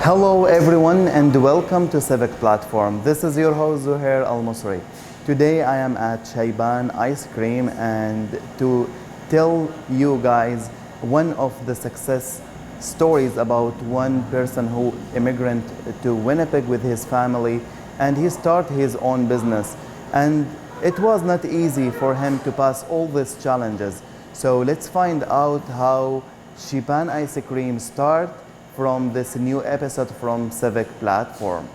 Hello everyone and welcome to Civic Platform. This is your host Zuher Almusre. Today I am at Chaeban Ice Cream and to tell you guys one of the success stories about one person who immigrant to Winnipeg with his family, and he started his own business, and it was not easy for him to pass all these challenges. So let's find out how Chaeban Ice Cream start from this new episode from Civic Platform.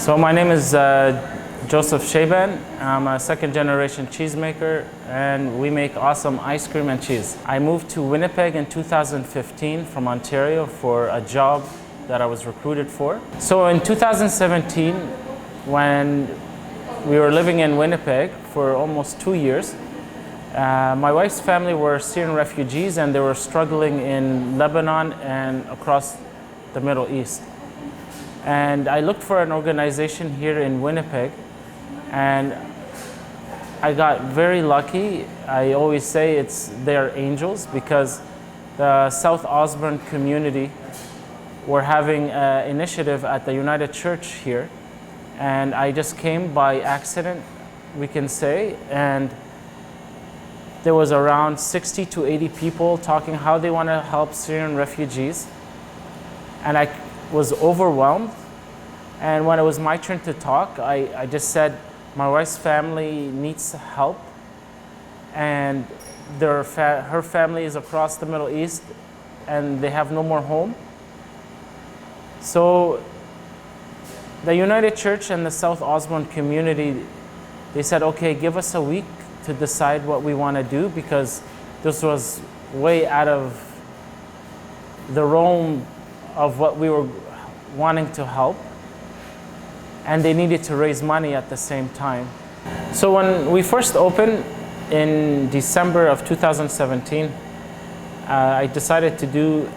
So my name is Joseph Chaeban. I'm a second generation cheesemaker and we make awesome ice cream and cheese. I moved to Winnipeg in 2015 from Ontario for a job that I was recruited for. So in 2017, when we were living in Winnipeg for almost 2 years, my wife's family were Syrian refugees and they were struggling in Lebanon and across the Middle East. And I looked for an organization here in Winnipeg, and I got very lucky. I always say they're angels, because the South Osborne community were having an initiative at the United Church here, and I just came by accident, we can say, and there was around 60 to 80 people talking how they want to help Syrian refugees, and I was overwhelmed. And when it was my turn to talk, I just said, my wife's family needs help, and her family is across the Middle East and they have no more home. So the United Church and the South Osborne community, they said, okay, give us a week to decide what we want to do, because this was way out of the realm of what we were wanting to help, and they needed to raise money at the same time. So when we first opened in December of 2017, I decided to do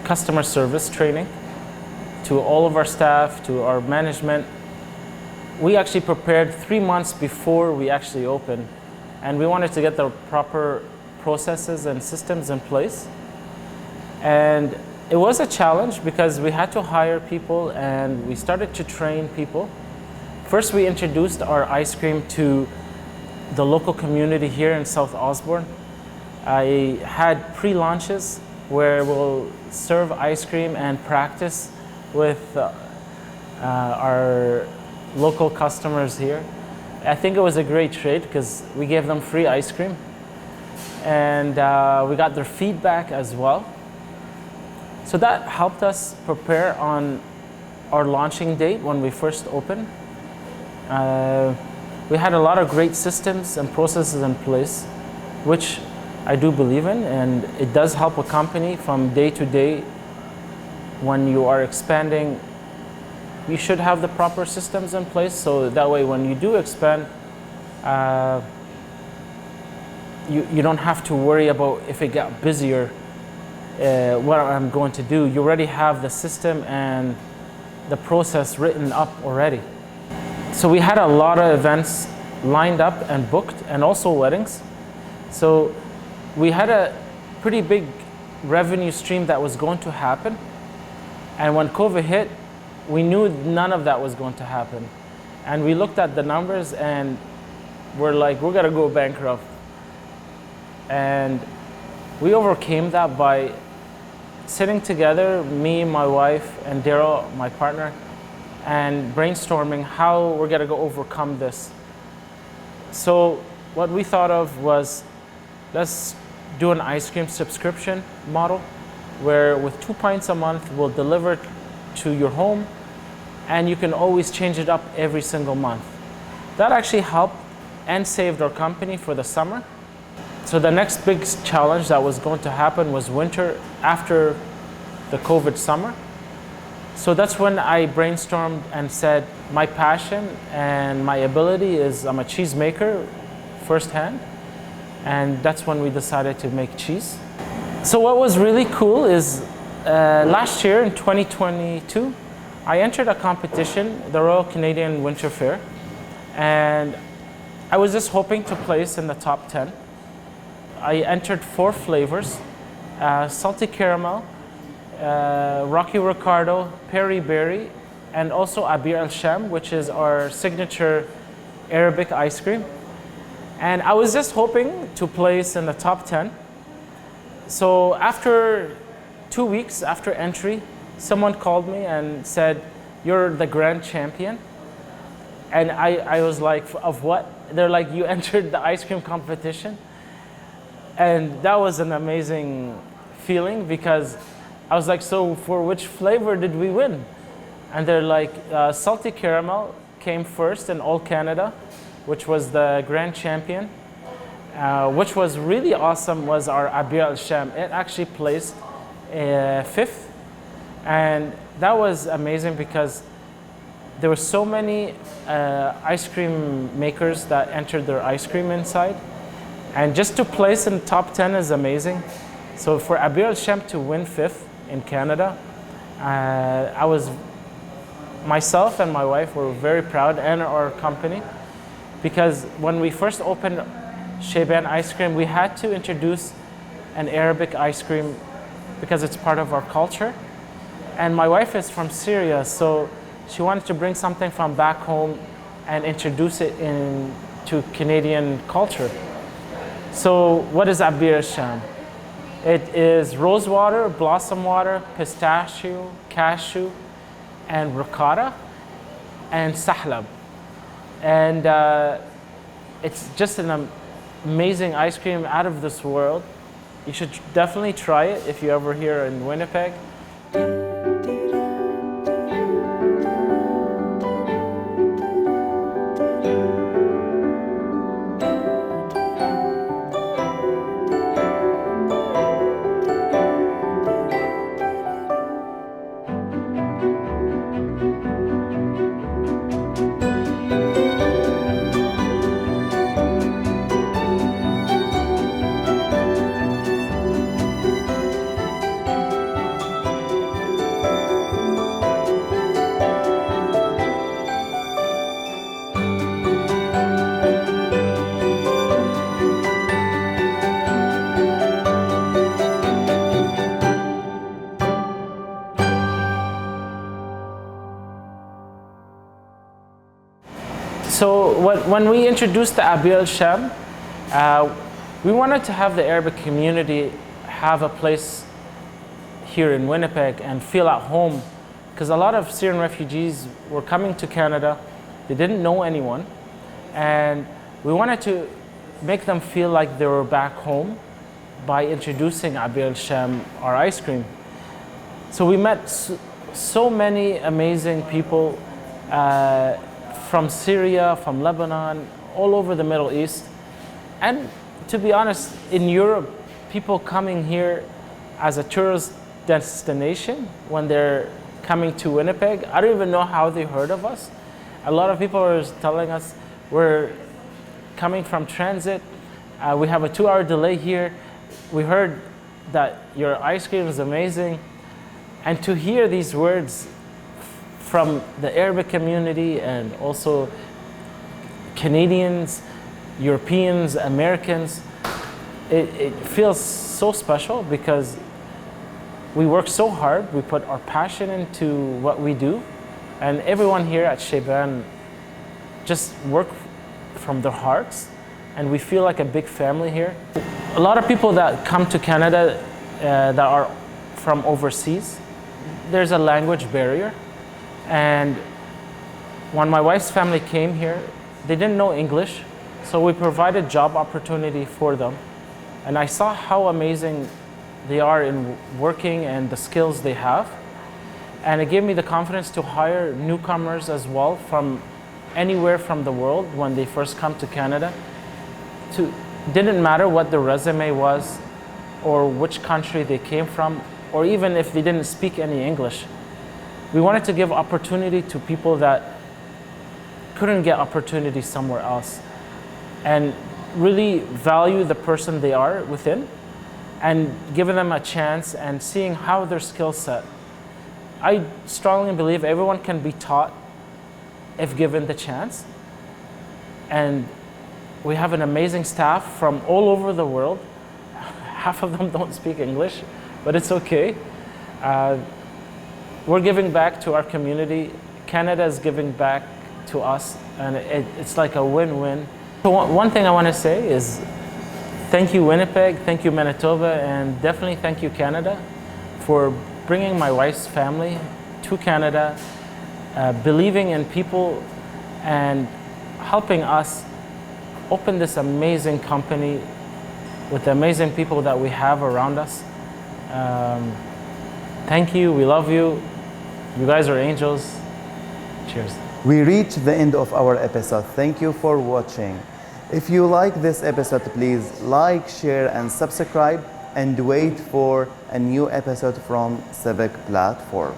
customer service training to all of our staff, to our management. We actually prepared 3 months before we actually opened, and we wanted to get the proper processes and systems in place. And it was a challenge because we had to hire people and we started to train people. First, we introduced our ice cream to the local community here in South Osborne. I had pre-launches where we'll serve ice cream and practice with our local customers here. I think it was a great trade because we gave them free ice cream, and we got their feedback as well. So that helped us prepare on our launching date when we first opened. We had a lot of great systems and processes in place, which I do believe in, and it does help a company from day to day. When you are expanding, you should have the proper systems in place, so that way when you do expand, you don't have to worry about if it got busier, what I'm going to do. You already have the system and the process written up already. So we had a lot of events lined up and booked, and also weddings. So we had a pretty big revenue stream that was going to happen. And when COVID hit, we knew none of that was going to happen. And we looked at the numbers and we're like, we're gonna go bankrupt. And we overcame that by sitting together, me, my wife, and Daryl, my partner, and brainstorming how we're gonna go overcome this. So what we thought of was, let's do an ice cream subscription model where with 2 pints a month, we'll deliver to your home and you can always change it up every single month. That actually helped and saved our company for the summer. So the next big challenge that was going to happen was winter after the COVID summer. So that's when I brainstormed and said, my passion and my ability is I'm a cheese maker firsthand. And that's when we decided to make cheese. So what was really cool is last year in 2022, I entered a competition, the Royal Canadian Winter Fair. And I was just hoping to place in the top 10. I entered 4 flavors, salty caramel, Rocky Ricardo, peri berry, and also Abir al-Sham, which is our signature Arabic ice cream. And I was just hoping to place in the top 10. So after 2 weeks after entry, someone called me and said, "You're the grand champion." And I was like, "Of what?" They're like, "You entered the ice cream competition." And that was an amazing feeling because I was like, "So for which flavor did we win?" And they're like, salty caramel came first in all Canada, which was the grand champion. Which was really awesome was our Abir al-Sham. It actually placed 5th. And that was amazing because there were so many ice cream makers that entered their ice cream inside. And just to place in the top 10 is amazing. So for Abir al-Sham to win 5th in Canada, myself and my wife were very proud, and our company, because when we first opened Chaeban Ice Cream, we had to introduce an Arabic ice cream because it's part of our culture. And my wife is from Syria, so she wanted to bring something from back home and introduce it into Canadian culture. So what is Abir al-Sham? It is rose water, blossom water, pistachio, cashew, and ricotta, and sahlab. And it's just an amazing ice cream out of this world. You should definitely try it if you're ever here in Winnipeg. So when we introduced the Abir al-Sham, we wanted to have the Arabic community have a place here in Winnipeg and feel at home, because a lot of Syrian refugees were coming to Canada. They didn't know anyone, and we wanted to make them feel like they were back home by introducing Abir al-Sham, our ice cream. So we met so many amazing people from Syria, from Lebanon, all over the Middle East. And to be honest, in Europe, people coming here as a tourist destination when they're coming to Winnipeg, I don't even know how they heard of us. A lot of people are telling us we're coming from transit. We have a 2-hour delay here. We heard that your ice cream is amazing. And to hear these words from the Arabic community and also Canadians, Europeans, Americans, it feels so special because we work so hard, we put our passion into what we do, and everyone here at Chaeban just work from their hearts and we feel like a big family here. A lot of people that come to Canada that are from overseas, there's a language barrier. And when my wife's family came here, they didn't know English, so we provided job opportunity for them. And I saw how amazing they are in working and the skills they have. And it gave me the confidence to hire newcomers as well from anywhere from the world when they first come to Canada. Didn't matter what the resume was or which country they came from, or even if they didn't speak any English. We wanted to give opportunity to people that couldn't get opportunity somewhere else, and really value the person they are within and giving them a chance and seeing how their skill set. I strongly believe everyone can be taught if given the chance. And we have an amazing staff from all over the world. Half of them don't speak English, but it's okay. We're giving back to our community. Canada is giving back to us, and it's like a win-win. So one thing I want to say is thank you Winnipeg, thank you Manitoba, and definitely thank you Canada for bringing my wife's family to Canada, believing in people and helping us open this amazing company with the amazing people that we have around us. Thank you, we love you. You guys are angels. Cheers. We reached the end of our episode. Thank you for watching. If you like this episode, please like, share, and subscribe, and wait for a new episode from Civic platform.